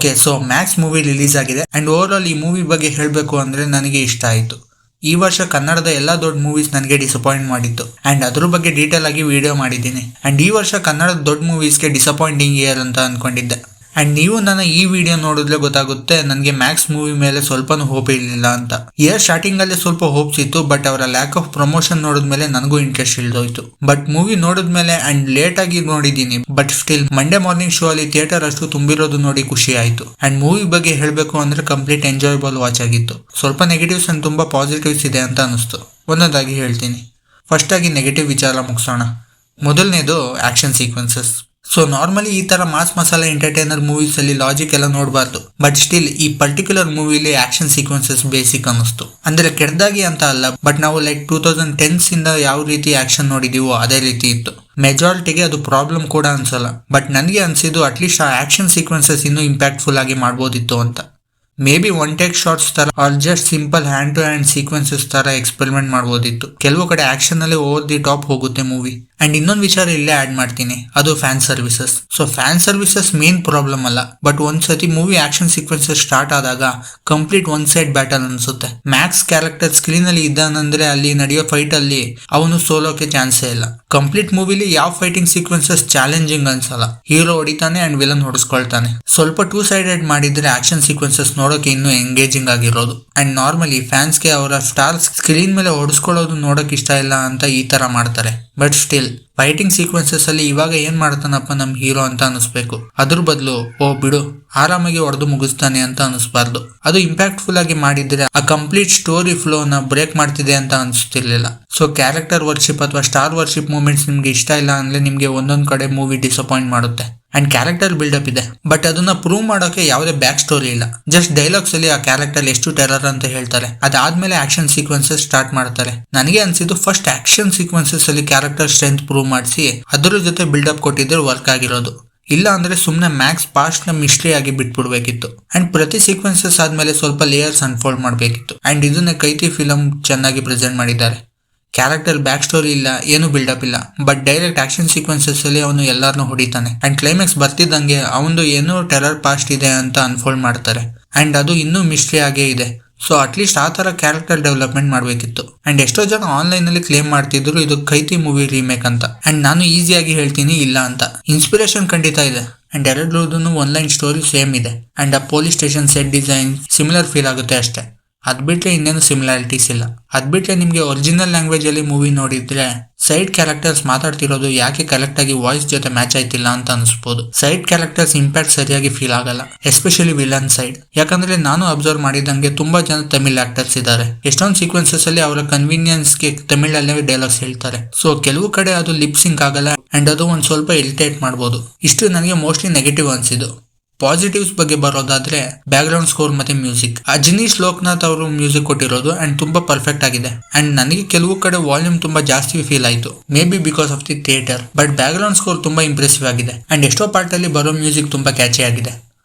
Okay, so Max movie release ಆಗಿದೆ and over all ಈ movie ಬಗ್ಗೆ ಹೇಳಬೇಕು ಅಂದ್ರೆ ನನಗೆ ಇಷ್ಟ ಆಯಿತು. ಈ ವರ್ಷ ಕನ್ನಡದ ಎಲ್ಲ ದೊಡ್ಡ ಮೂವೀಸ್ ನನಗೆ ಡಿಸಪಾಯಿಂಟ್ ಮಾಡಿತ್ತು ಅಂಡ್ ಅದ್ರ ಬಗ್ಗೆ ಡೀಟೇಲ್ ಆಗಿ ವಿಡಿಯೋ ಮಾಡಿದ್ದೀನಿ. ಅಂಡ್ ಈ ವರ್ಷ ಕನ್ನಡದ ದೊಡ್ಡ ಮೂವೀಸ್ಗೆ ಡಿಸಪಾಯಿಂಟಿಂಗ್ ಇಯರ್ ಅಂತ ಅನ್ಕೊಂಡಿದ್ದೆ. ಅಂಡ್ ನೀವು ನನ್ನ ಈ ವಿಡಿಯೋ ನೋಡಿದ್ರೆ ಗೊತ್ತಾಗುತ್ತೆ ನನಗೆ ಮ್ಯಾಕ್ಸ್ ಮೂವಿ ಮೇಲೆ ಸ್ವಲ್ಪನೂ ಹೋಪ್ ಇರಲಿಲ್ಲ ಅಂತ. ಇಯರ್ ಸ್ಟಾರ್ಟಿಂಗ್ ಅಲ್ಲಿ ಸ್ವಲ್ಪ ಹೋಪ್ಸ್ ಇತ್ತು, ಬಟ್ ಅವರ ಲ್ಯಾಕ್ ಆಫ್ ಪ್ರಮೋಷನ್ ನೋಡಿದ್ಮೇಲೆ ನನಗೂ ಇಂಟ್ರೆಸ್ಟ್ ಇಳ್ದೋಯ್ತು. ಬಟ್ ಮೂವಿ ನೋಡಿದ್ಮೇಲೆ ಅಂಡ್ ಲೇಟ್ ಆಗಿ ನೋಡಿದ್ದೀನಿ, but still Monday morning show ಅಲ್ಲಿ ಥಿಯೇಟರ್ ಅಷ್ಟು ತುಂಬಿರೋದು ನೋಡಿ ಖುಷಿ ಆಯ್ತು. ಅಂಡ್ ಮೂವಿ ಬಗ್ಗೆ ಹೇಳಬೇಕು ಅಂದ್ರೆ ಕಂಪ್ಲೀಟ್ ಎಂಜಾಯಬಲ್ ವಾಚ್ ಆಗಿತ್ತು. ಸ್ವಲ್ಪ ನೆಗೆಟಿವ್ಸ್ ಅಂಡ್ ತುಂಬಾ ಪಾಸಿಟಿವ್ಸ್ ಇದೆ ಅಂತ ಅನಿಸ್ತು. ಒಂದೊಂದಾಗಿ ಹೇಳ್ತೀನಿ. ಫಸ್ಟ್ ಆಗಿ ನೆಗೆಟಿವ್ ವಿಚಾರ ಮುಗಿಸೋಣ. ಮೊದಲನೇದು ಆಕ್ಷನ್ ಸೀಕ್ವೆನ್ಸಸ್. ಸೊ ನಾರ್ಮಲಿ ಈ ತರ ಮಾಸ್ ಮಸಾಲೆ ಎಂಟರ್ಟೈನರ್ ಮೂವೀಸ್ ಅಲ್ಲಿ ಲಾಜಿಕ್ ಎಲ್ಲ ನೋಡಬಾರ್ದು, ಬಟ್ ಸ್ಟಿಲ್ ಈ ಪರ್ಟಿಕ್ಯುಲರ್ ಮೂವಿಲಿ ಆಕ್ಷನ್ ಸೀಕ್ವೆನ್ಸಸ್ ಬೇಸಿಕ್ ಅನಿಸ್ತು. ಅಂದ್ರೆ ಕೆಟ್ಟದಾಗಿ ಅಂತ ಅಲ್ಲ, ಬಟ್ ನಾವು ಲೈಕ್ 2010s ಇಂದ ಯಾವ ರೀತಿ ಆಕ್ಷನ್ ನೋಡಿದೀವೋ ಅದೇ ರೀತಿ ಇತ್ತು. ಮೆಜಾರಿಟಿಗೆ ಅದು ಪ್ರಾಬ್ಲಮ್ ಕೂಡ ಅನ್ಸಲ್ಲ, ಬಟ್ ನನಗೆ ಅನ್ಸಿದ್ದು ಅಟ್ಲೀಸ್ಟ್ ಆ ಆಕ್ಷನ್ ಸೀಕ್ವೆನ್ಸಸ್ ಇನ್ನೂ ಇಂಪ್ಯಾಕ್ಟ್ಫುಲ್ ಆಗಿ ಮಾಡ್ಬೋದಿತ್ತು ಅಂತ. Maybe one take shots ತರ or just simple hand to hand sequences ತರ ಎಕ್ಸ್ಪೆರಿಮೆಂಟ್ ಮಾಡ್ಬೋದಿತ್ತು. ಕೆಲವು ಕಡೆ ಆಕ್ಷನ್ ಅಲ್ಲಿ ಓವರ್ ದಿ ಟಾಪ್ ಹೋಗುತ್ತೆ ಮೂವಿ. ಅಂಡ್ ಇನ್ನೊಂದು ವಿಚಾರ ಇಲ್ಲೇ ಆಡ್ ಮಾಡ್ತೀನಿ, ಅದು fan services. So fan services main problem ಅಲ್ಲ, ಬಟ್ ಒಂದ್ಸತಿ ಮೂವಿ ಆಕ್ಷನ್ ಸೀಕ್ವೆನ್ಸಸ್ ಸ್ಟಾರ್ಟ್ ಆದಾಗ ಕಂಪ್ಲೀಟ್ ಒನ್ ಸೈಡ್ ಬ್ಯಾಟಲ್ ಅನ್ಸುತ್ತೆ. ಮ್ಯಾಕ್ಸ್ ಕ್ಯಾರೆಕ್ಟರ್ ಸ್ಕ್ರೀನ್ ಅಲ್ಲಿ ಇದ್ದಾನಂದ್ರೆ ಅಲ್ಲಿ ನಡೆಯೋ ಫೈಟ್ ಅಲ್ಲಿ ಅವನು ಸೋಲೋಕೆ ಚಾನ್ಸೇ ಇಲ್ಲ. ಕಂಪ್ಲೀಟ್ ಮೂವಿಲಿ ಯಾವ ಫೈಟಿಂಗ್ ಸೀಕ್ವೆನ್ಸಸ್ ಚಾಲೆಂಜಿಂಗ್ ಅನ್ಸಲ್ಲ. ಹೀರೋ ಹೊಡಿತಾನೆ ಅಂಡ್ ವಿಲನ್ ಹೊಡಿಸ್ಕೊಳ್ತಾನೆ. ಸ್ವಲ್ಪ ಟೂ ಸೈಡೆಡ್ ಮಾಡಿದ್ರೆ ಆಕ್ಷನ್ ಸೀಕ್ವೆನ್ಸಸ್ ನೋಡೋಕೆ ಇನ್ನೂ ಎಂಗೇಜಿಂಗ್ ಆಗಿರೋದು. ಅಂಡ್ ನಾರ್ಮಲಿ ಫ್ಯಾನ್ಸ್ಗೆ ಅವರ ಸ್ಟಾರ್ ಸ್ಕ್ರೀನ್ ಮೇಲೆ ಹೊಡಿಸ್ಕೊಳ್ಳೋದು ನೋಡಕ್ ಇಷ್ಟ ಇಲ್ಲ ಅಂತ ಈ ತರ ಮಾಡ್ತಾರೆ. ಬಟ್ ಸ್ಟಿಲ್ ಫೈಟಿಂಗ್ ಸೀಕ್ವೆನ್ಸಸ್ ಅಲ್ಲಿ ಇವಾಗ ಏನ್ ಮಾಡ್ತಾನಪ್ಪ ನಮ್ ಹೀರೋ ಅಂತ ಅನಿಸ್ಬೇಕು. ಅದ್ರ ಬದಲು ಓ ಬಿಡು ಆರಾಮಾಗಿ ಹೊಡೆದು ಮುಗಿಸ್ತಾನೆ ಅಂತ ಅನಿಸ್ಬಾರ್ದು. ಅದು ಇಂಪ್ಯಾಕ್ಟ್ಫುಲ್ ಆಗಿ ಮಾಡಿದ್ರೆ ಆ ಕಂಪ್ಲೀಟ್ ಸ್ಟೋರಿ ಫ್ಲೋ ನ ಬ್ರೇಕ್ ಮಾಡ್ತಿದೆ ಅಂತ ಅನಿಸ್ತಿರ್ಲಿಲ್ಲ. ಸೊ ಕ್ಯಾರೆಕ್ಟರ್ ವರ್ಶಿಪ್ ಅಥವಾ ಸ್ಟಾರ್ ವರ್ಶಿಪ್ ಮೂಮೆಂಟ್ಸ್ ನಿಮ್ಗೆ ಇಷ್ಟ ಇಲ್ಲ ಅಂದ್ರೆ ನಿಮ್ಗೆ ಒಂದೊಂದ್ ಕಡೆ ಮೂವಿ ಡಿಸಪಾಯಿಂಟ್ ಮಾಡುತ್ತೆ. ಅಂಡ್ ಕ್ಯಾರೆಕ್ಟರ್ ಬಿಲ್ಡಪ್ ಇದೆ, ಬಟ್ ಅದನ್ನ ಪ್ರೂವ್ ಮಾಡೋಕೆ ಯಾವುದೇ ಬ್ಯಾಕ್ ಸ್ಟೋರಿ ಇಲ್ಲ. ಜಸ್ಟ್ ಡೈಲಾಗ್ಸ್ ಅಲ್ಲಿ ಆ ಕ್ಯಾರೆಕ್ಟರ್ ಎಷ್ಟು ಟೆರರ್ ಅಂತ ಹೇಳ್ತಾರೆ, ಅದಾದ್ಮೇಲೆ ಆಕ್ಷನ್ ಸೀಕ್ವೆನ್ಸಸ್ ಸ್ಟಾರ್ಟ್ ಮಾಡ್ತಾರೆ. ನನಗೆ ಅನ್ಸಿದ್ದು ಫಸ್ಟ್ ಆಕ್ಷನ್ ಸೀಕ್ವೆನ್ಸಸ್ ಅಲ್ಲಿ ಕ್ಯಾರೆಕ್ಟರ್ ಸ್ಟ್ರೆಂತ್ ಪ್ರೂವ್ ಮಾಡಿಸಿ ಅದ್ರ ಜೊತೆ ಬಿಲ್ಡಪ್ ಕೊಟ್ಟಿದ್ರೆ ವರ್ಕ್ ಆಗಿರೋದು. ಇಲ್ಲ ಅಂದ್ರೆ ಸುಮ್ನೆ ಮ್ಯಾಕ್ಸ್ ಪಾಸ್ಟ್ ನ ಮಿಸ್ಟ್ರಿ ಆಗಿ ಬಿಟ್ಬಿಡ್ಬೇಕಿತ್ತು. ಅಂಡ್ ಪ್ರತಿ ಸೀಕ್ವೆನ್ಸಸ್ ಆದ್ಮೇಲೆ ಸ್ವಲ್ಪ ಲೇಯರ್ಸ್ ಅನ್ಫೋಲ್ಡ್ ಮಾಡ್ಬೇಕಿತ್ತು. ಅಂಡ್ ಇದನ್ನ ಕೈತಿ ಫಿಲಂ ಚೆನ್ನಾಗಿ ಪ್ರೆಸೆಂಟ್ ಮಾಡಿದ್ದಾರೆ. ಕ್ಯಾರೆಕ್ಟರ್ ಬ್ಯಾಕ್ ಸ್ಟೋರಿ ಇಲ್ಲ, ಏನು ಬಿಲ್ಡಪ್ ಇಲ್ಲ, ಬಟ್ ಡೈರೆಕ್ಟ್ ಆಕ್ಷನ್ ಸೀಕ್ವೆನ್ಸಸ್ ಅಲ್ಲಿ ಅವನು ಎಲ್ಲಾರನ್ನೂ ಹೊಡಿತಾನೆ. ಅಂಡ್ ಕ್ಲೈಮ್ಯಾಕ್ಸ್ ಬರ್ತಿದ್ದಂಗೆ ಅವನು ಏನೋ ಟೆರರ್ ಪಾಸ್ಟ್ ಇದೆ ಅಂತ ಅನ್ಫೋಲ್ಡ್ ಮಾಡ್ತಾರೆ. ಅಂಡ್ ಅದು ಇನ್ನೂ ಮಿಸ್ಟ್ರಿ ಆಗೇ ಇದೆ. ಸೊ ಅಟ್ಲೀಸ್ಟ್ ಆ ತರ ಕ್ಯಾರೆಕ್ಟರ್ ಡೆವಲಪ್ಮೆಂಟ್ ಮಾಡ್ಬೇಕಿತ್ತು. ಅಂಡ್ ಎಷ್ಟೋ ಜನ ಆನ್ಲೈನ್ ಅಲ್ಲಿ ಕ್ಲೇಮ್ ಮಾಡ್ತಿದ್ರು ಇದು ಕೈತಿ ಮೂವಿ ರೀಮೇಕ್ ಅಂತ. ಅಂಡ್ ನಾನು ಈಸಿಯಾಗಿ ಹೇಳ್ತೀನಿ ಇಲ್ಲ ಅಂತ. ಇನ್ಸ್ಪಿರೇಷನ್ ಖಂಡಿತ ಇದೆ. ಅಂಡ್ ಎರಡರದ್ದು ಒನ್ಲೈನ್ ಸ್ಟೋರಿ ಸೇಮ್ ಇದೆ. ಅಂಡ್ ಆ police station set design similar feel ಆಗುತ್ತೆ ಅಷ್ಟೇ. ಅದ್ ಬಿಟ್ರೆ ಇನ್ನೇನು ಸಿಮಿಲಾರಿಟೀಸ್ ಇಲ್ಲ. ಅದ್ ಬಿಟ್ರೆ ನಿಮ್ಗೆ ಒರಿಜಿನಲ್ ಲ್ಯಾಂಗ್ವೇಜ್ ಅಲ್ಲಿ ಮೂವಿ ನೋಡಿದ್ರೆ ಸೈಡ್ ಕ್ಯಾರೆಕ್ಟರ್ಸ್ ಮಾತಾಡ್ತಿರೋದು ಯಾಕೆ ಕರೆಕ್ಟ್ ಆಗಿ ವಾಯ್ಸ್ ಜೊತೆ ಮ್ಯಾಚ್ ಆಯ್ತಿಲ್ಲ ಅಂತ ಅನ್ಸ್ಬೋದು. ಸೈಡ್ ಕ್ಯಾರೆಕ್ಟರ್ಸ್ ಇಂಪ್ಯಾಕ್ಟ್ ಸರಿಯಾಗಿ ಫೀಲ್ ಆಗಲ್ಲ, ಎಸ್ಪೆಷಲಿ ವಿಲನ್ ಸೈಡ್. ಯಾಕಂದ್ರೆ ನಾನು ಅಬ್ಸರ್ವ್ ಮಾಡಿದಂಗೆ ತುಂಬಾ ಜನ ತಮಿಳ್ ಆಕ್ಟರ್ಸ್ ಇದ್ದಾರೆ. ಎಷ್ಟೊಂದು ಸೀಕ್ವೆನ್ಸಸ್ ಅಲ್ಲಿ ಅವರ ಕನ್ವೀನಿಯನ್ಸ್ ಗೆ ತಮಿಳಲ್ಲೇ ಡೈಲಾಗ್ಸ್ ಹೇಳ್ತಾರೆ. ಸೊ ಕೆಲವು ಕಡೆ ಅದು ಲಿಪ್ ಸಿಂಕ್ ಆಗಲ್ಲ ಅಂಡ್ ಅದು ಒಂದ್ ಸ್ವಲ್ಪ ಇರಿಟೇಟ್ ಮಾಡಬಹುದು. ಇಷ್ಟು ನನಗೆ ಮೋಸ್ಟ್ಲಿ ನೆಗೆಟಿವ್ ಅನ್ಸಿದ್ದು. ಪಾಸಿಟಿವ್ಸ್ ಬಗ್ಗೆ ಬರೋದಾದ್ರೆ ಬ್ಯಾಕ್ ಗ್ರೌಂಡ್ ಸ್ಕೋರ್ ಮತ್ತೆ ಮ್ಯೂಸಿಕ್. ಅಜನೀಶ್ ಲೋಕನಾಥ್ ಅವರು ಮ್ಯೂಸಿಕ್ ಕೊಟ್ಟಿರೋದು ಅಂಡ್ ತುಂಬಾ ಪರ್ಫೆಕ್ಟ್ ಆಗಿದೆ. ಅಂಡ್ ನನಗೆ ಕೆಲವು ಕಡೆ ವಾಲ್ಯೂಮ್ ತುಂಬಾ ಜಾಸ್ತಿ ಫೀಲ್ ಆಯ್ತು, may be because of the theatre. But back ground score ತುಂಬಾ ಇಂಪ್ರೆಸಿವ್ ಆಗಿದೆ. ಅಂಡ್ ಎಷ್ಟೋ ಪಾರ್ಟ್ ಅಲ್ಲಿ ಬರೋ ಮ್ಯೂಸಿಕ್ ತುಂಬಾ ಕ್ಯಾಚಿ ಆಗಿದೆ.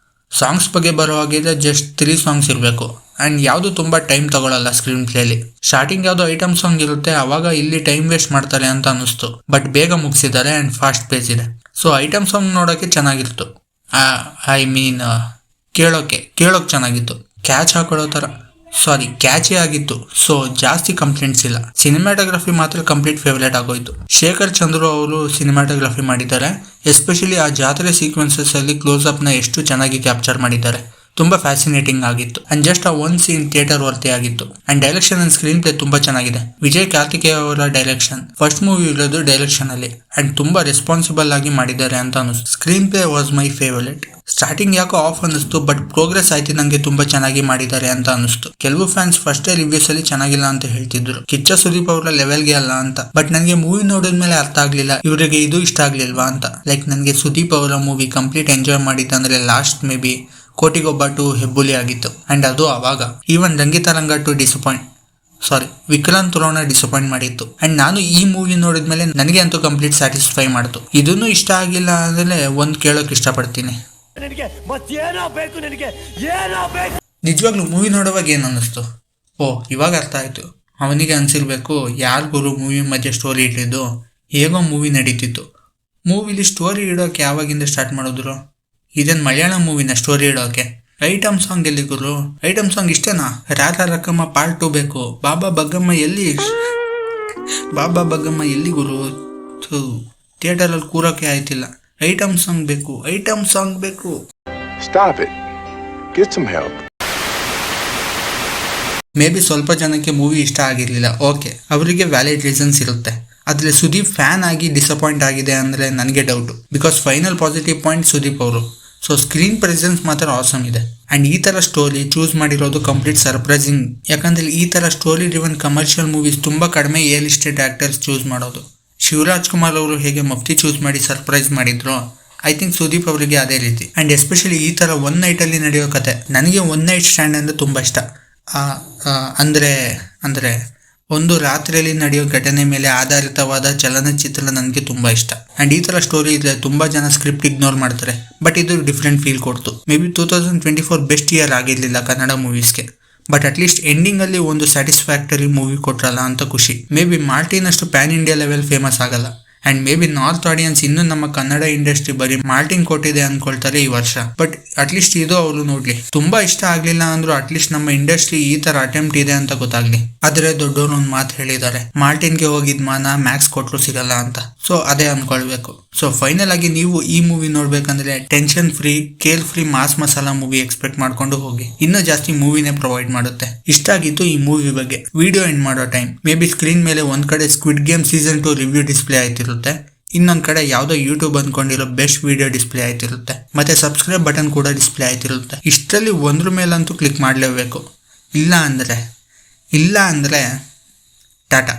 ಸಾಂಗ್ಸ್ ಬಗ್ಗೆ ಬರೋ ಹಾಗಿದ್ರೆ ಜಸ್ಟ್ 3 ಸಾಂಗ್ಸ್ ಇರಬೇಕು. ಅಂಡ್ ಯಾವುದು ತುಂಬಾ ಟೈಮ್ ತಗೊಳ್ಳಲ್ಲ ಸ್ಕ್ರೀನ್ ಪ್ಲೇಲಿ. ಸ್ಟಾರ್ಟಿಂಗ್ ಯಾವ್ದೋ ಐಟಮ್ ಸಾಂಗ್ ಇರುತ್ತೆ, ಅವಾಗ ಇಲ್ಲಿ ಟೈಮ್ ವೇಸ್ಟ್ ಮಾಡ್ತಾರೆ ಅಂತ ಅನಿಸ್ತು. ಬಟ್ ಬೇಗ ಮುಗಿಸಿದ್ದಾರೆ ಅಂಡ್ ಫಾಸ್ಟ್ ಪೇಸ್ ಇದೆ. ಸೊ ಐಟಮ್ ಸಾಂಗ್ ನೋಡೋಕೆ ಚೆನ್ನಾಗಿತ್ತು. ಐ ಮೀನ್ ಕೇಳೋಕೆ ಚೆನ್ನಾಗಿತ್ತು. ಕ್ಯಾಚ್ ಹಾಕೊಳ್ಳೋ ತರ ಕ್ಯಾಚಿ ಆಗಿತ್ತು. ಸೊ ಜಾಸ್ತಿ ಕಂಪ್ಲೇಂಟ್ಸ್ ಇಲ್ಲ. ಸಿನಿಮಾಟೋಗ್ರಫಿ ಮಾತ್ರ ಕಂಪ್ಲೀಟ್ ಫೇವರೇಟ್ ಆಗೋಯ್ತು. ಶೇಖರ್ ಚಂದ್ರು ಅವರು ಸಿನಿಮಾಟೋಗ್ರಫಿ ಮಾಡಿದ್ದಾರೆ. ಎಸ್ಪೆಷಲಿ ಆ ಜಾತ್ರೆ ಸೀಕ್ವೆನ್ಸಸ್ ಅಲ್ಲಿ ಕ್ಲೋಸ್ ಅಪ್ ನ ಎಷ್ಟು ಚೆನ್ನಾಗಿ ಕ್ಯಾಪ್ಚರ್ ಮಾಡಿದ್ದಾರೆ. ತುಂಬಾ ಫ್ಯಾಸಿನೇಟಿಂಗ್ ಆಗಿತ್ತು. ಅಂಡ್ ಜಸ್ಟ್ ಆ ಒನ್ ಸೀನ್ ಥಿಯೇಟರ್ ವರ್ತಿ ಆಗಿತ್ತು. And direction and screen play ತುಂಬಾ ಚೆನ್ನಾಗಿದೆ. ವಿಜಯ್ ಕಾರ್ತಿಕೇಯ ಅವರ ಡೈರೆಕ್ಷನ್ ಫಸ್ಟ್ ಮೂವಿ ಇರೋದು ಡೈರೆಕ್ಷನ್ ಅಲ್ಲಿ ಅಂಡ್ ತುಂಬಾ ರೆಸ್ಪಾನ್ಸಿಬಲ್ ಆಗಿ ಮಾಡಿದ್ದಾರೆ ಅಂತ ಅನಿಸ್ತು. Screen play was my favourite. Starting ಯಾಕೋ ಆಫ್ ಅನಿಸ್ತು, ಬಟ್ ಪ್ರೋಗ್ರೆಸ್ ಆಯ್ತು ನಂಗೆ ತುಂಬಾ ಚೆನ್ನಾಗಿ ಮಾಡಿದ್ದಾರೆ ಅಂತ ಅನಿಸ್ತು. ಕೆಲವು ಫ್ಯಾನ್ಸ್ ಫಸ್ಟ್ ರಿವ್ಯೂಸ್ ಅಲ್ಲಿ ಚೆನ್ನಾಗಿಲ್ಲ ಅಂತ ಹೇಳ್ತಿದ್ರು, ಕಿಚ್ಚ ಸುದೀಪ್ ಅವರ ಲೆವೆಲ್ಗೆ ಅಲ್ಲ ಅಂತ. ಬಟ್ ನನಗೆ ಮೂವಿ ನೋಡಿದ್ಮೇಲೆ ಅರ್ಥ ಆಗ್ಲಿಲ್ಲ ಇವರಿಗೆ ಇದು ಇಷ್ಟ ಆಗ್ಲಿಲ್ವಾ ಅಂತ. ಲೈಕ್ ನನಗೆ ಸುದೀಪ್ ಅವರ ಮೂವಿ ಕಂಪ್ಲೀಟ್ ಎಂಜಾಯ್ ಮಾಡಿದ್ದಂದ್ರೆ last maybe Kotigobba two Hebbuli ಆಗಿತ್ತು. ಅಂಡ್ ಅದು ಅವಾಗ even Rangitaranga to Vikrant Rona disappoint ಮಾಡಿತ್ತು. ಅಂಡ್ ನಾನು ಈ ಮೂವಿ ನೋಡಿದ್ಮೇಲೆ ನನಗೆ ಅಂತೂ ಕಂಪ್ಲೀಟ್ ಸ್ಯಾಟಿಸ್ಫೈ ಮಾಡ್ತು. ಇದನ್ನು ಇಷ್ಟ ಆಗಿಲ್ಲ ಅಂದ್ರೆ ಒಂದ್ ಕೇಳೋಕೆ ಇಷ್ಟಪಡ್ತೀನಿ. ನಿಜವಾಗ್ಲೂ ಮೂವಿ ನೋಡುವಾಗ ಏನ್ ಅನ್ನಿಸ್ತು? ಇವಾಗ ಅರ್ಥ ಆಯ್ತು. ಅವನಿಗೆ ಅನ್ಸಿರ್ಬೇಕು ಯಾರ್ ಗುರು ಮೂವಿ ಮಧ್ಯೆ ಸ್ಟೋರಿ ಇಟ್ಟಿದ್ದು, ಹೇಗೋ ಮೂವಿ ನಡೀತಿತ್ತು. ಮೂವಿಲಿ ಸ್ಟೋರಿ ಇಡೋಕೆ ಯಾವಾಗಿಂದ ಸ್ಟಾರ್ಟ್ ಮಾಡಿದ್ರು, ಇದೇನು ಮಲಯಾಳಂ ಮೂವಿನ ಸ್ಟೋರಿ ಇಡೋಕೆ? ಐಟಮ್ ಸಾಂಗ್ ಎಲ್ಲಿ ಗುರು? ಐಟಮ್ ಸಾಂಗ್ ಇಷ್ಟೇನಾ? ರಾರ ರಕಮ್ಮ ಪಾರ್ಟ್ 2 ಬೇಕು. ಬಾಬಾ ಬಗ್ಗಮ್ಮ ಎಲ್ಲಿ ಗುರು? ಥಿಯೇಟರಲ್ಲಿ ಕೂರೋಕೆ ಆಯ್ತಿಲ್ಲ. ಐಟಮ್ ಸಾಂಗ್ ಬೇಕು. Stop it. Get some help. May be ಸ್ವಲ್ಪ ಜನಕ್ಕೆ ಮೂವಿ ಇಷ್ಟ ಆಗಿರಲಿಲ್ಲ, ಓಕೆ, ಅವರಿಗೆ ವ್ಯಾಲಿಡ್ ರೀಸನ್ಸ್ ಇರುತ್ತೆ. ಆದರೆ ಸುದೀಪ್ ಫ್ಯಾನ್ ಆಗಿ ಡಿಸಪಾಯಿಂಟ್ ಆಗಿದೆ ಅಂದರೆ ನನಗೆ doubt. Because final positive point Sudeep ಅವರು. ಸೊ ಸ್ಕ್ರೀನ್ ಪ್ರೆಸೆನ್ಸ್ ಮಾತ್ರ ಆಸಮ್ ಇದೆ. ಆ್ಯಂಡ್ ಈ ಥರ ಸ್ಟೋರಿ ಚೂಸ್ ಮಾಡಿರೋದು ಕಂಪ್ಲೀಟ್ ಸರ್ಪ್ರೈಸಿಂಗ್. ಯಾಕಂದರೆ ಈ ಥರ ಸ್ಟೋರಿ ಡ್ರಿವನ್ ಕಮರ್ಷಿಯಲ್ ಮೂವೀಸ್ ತುಂಬ ಕಡಿಮೆ ಏರ್ ಲಿಸ್ಟೆಡ್ ಆ್ಯಕ್ಟರ್ಸ್ ಚೂಸ್ ಮಾಡೋದು. ಶಿವರಾಜ್ ಕುಮಾರ್ ಅವರು ಹೇಗೆ ಮಫ್ತಿ ಚೂಸ್ ಮಾಡಿ ಸರ್ಪ್ರೈಸ್ ಮಾಡಿದ್ರು, ಐ ಥಿಂಕ್ ಸುದೀಪ್ ಅವರಿಗೆ ಅದೇ ರೀತಿ. ಆ್ಯಂಡ್ ಎಸ್ಪೆಷಲಿ ಈ ಥರ ಒನ್ ನೈಟಲ್ಲಿ ನಡೆಯೋ ಕತೆ. ನನಗೆ ಒನ್ ನೈಟ್ ಸ್ಟ್ಯಾಂಡ್ ಅಂದರೆ ತುಂಬ ಇಷ್ಟ. ಅಂದರೆ ಒಂದು ರಾತ್ರಿಯಲ್ಲಿ ನಡೆಯೋ ಘಟನೆ ಮೇಲೆ ಆಧಾರಿತವಾದ ಚಲನಚಿತ್ರ ನನಗೆ ತುಂಬ ಇಷ್ಟ. ಆ್ಯಂಡ್ ಈ ಥರ ಸ್ಟೋರಿ ಇದ್ರೆ ತುಂಬ ಜನ ಸ್ಕ್ರಿಪ್ಟ್ ಇಗ್ನೋರ್ ಮಾಡ್ತಾರೆ, ಬಟ್ ಇದು ಡಿಫ್ರೆಂಟ್ ಫೀಲ್ ಕೊಡ್ತು. ಮೇ ಬಿ 2024 ಬೆಸ್ಟ್ ಇಯರ್ ಆಗಿರಲಿಲ್ಲ ಕನ್ನಡ ಮೂವೀಸ್ಗೆ, ಬಟ್ ಅಟ್ಲೀಸ್ಟ್ ಎಂಡಿಂಗಲ್ಲಿ ಒಂದು ಸ್ಯಾಟಿಸ್ಫ್ಯಾಕ್ಟರಿ ಮೂವಿ ಕೊಟ್ರಲ್ಲ ಅಂತ ಖುಷಿ. ಮೇ ಬಿ ಮಾರ್ಟಿನಷ್ಟು ಪ್ಯಾನ್ ಇಂಡಿಯಾ ಲೆವೆಲ್ ಫೇಮಸ್ ಆಗಲ್ಲ. And maybe north audience ಇನ್ನೂ ನಮ್ಮ ಕನ್ನಡ ಇಂಡಸ್ಟ್ರಿ ಬರೀ ಮಾರ್ಟಿನ್ ಕೊಟ್ಟಿದೆ ಅಂದ್ಕೊಳ್ತಾರೆ ಈ ವರ್ಷ. ಬಟ್ ಅಟ್ಲೀಸ್ಟ್ ಇದು ಅವರು ನೋಡ್ಲಿ. ತುಂಬಾ ಇಷ್ಟ ಆಗ್ಲಿಲ್ಲ ಅಂದ್ರೂ ಅಟ್ಲೀಸ್ಟ್ ನಮ್ಮ ಇಂಡಸ್ಟ್ರಿ ಈ ತರ ಅಟೆಂಪ್ಟ್ ಇದೆ ಅಂತ ಗೊತ್ತಾಗ್ಲಿ. ಆದ್ರೆ ದೊಡ್ಡವರು ಒಂದು ಮಾತು ಹೇಳಿದ್ದಾರೆ, ಮಾರ್ಟಿನ್ಗೆ ಹೋಗಿದ್ ಮಾನ ಮ್ಯಾಕ್ಸ್ ಕೊಟ್ರು ಸಿಗಲ್ಲ ಅಂತ. ಸೊ ಅದೇ ಅನ್ಕೊಳ್ಬೇಕು. ಸೊ ಫೈನಲ್ ಆಗಿ ನೀವು ಈ ಮೂವಿ ನೋಡ್ಬೇಕಂದ್ರೆ tension free, care free mass masala movie expect ಮಾಡ್ಕೊಂಡು ಹೋಗಿ. ಇನ್ನೂ ಜಾಸ್ತಿ ಮೂವಿನೇ ಪ್ರೊವೈಡ್ ಮಾಡುತ್ತೆ. ಇಷ್ಟ ಆಗಿತ್ತು ಈ ಮೂವಿ ಬಗ್ಗೆ. ವಿಡಿಯೋ ಎಂಡ್ ಮಾಡೋ ಟೈಮ್ ಮೇ ಬಿ ಸ್ಕ್ರೀನ್ ಮೇಲೆ ಒಂದ್ ಕಡೆ Squid Game season 2 review display ಆಯ್ತಿರುತ್ತೆ, ಇನ್ನೊಂದ್ ಕಡೆ ಯಾವ್ದೋ ಯೂಟ್ಯೂಬ್ ಅನ್ಕೊಂಡಿರೋ ಬೆಸ್ಟ್ ವಿಡಿಯೋ ಡಿಸ್ಪ್ಲೇ ಆಯ್ತಿರುತ್ತೆ, ಮತ್ತೆ ಸಬ್ಸ್ಕ್ರೈಬ್ ಬಟನ್ ಕೂಡ ಡಿಸ್ಪ್ಲೇ ಆಯ್ತಿರುತ್ತೆ. ಇಷ್ಟರಲ್ಲಿ ಒಂದ್ರ ಮೇಲಂತೂ ಕ್ಲಿಕ್ ಮಾಡಲೇಬೇಕು. ಇಲ್ಲ ಅಂದ್ರೆ ಟಾಟಾ.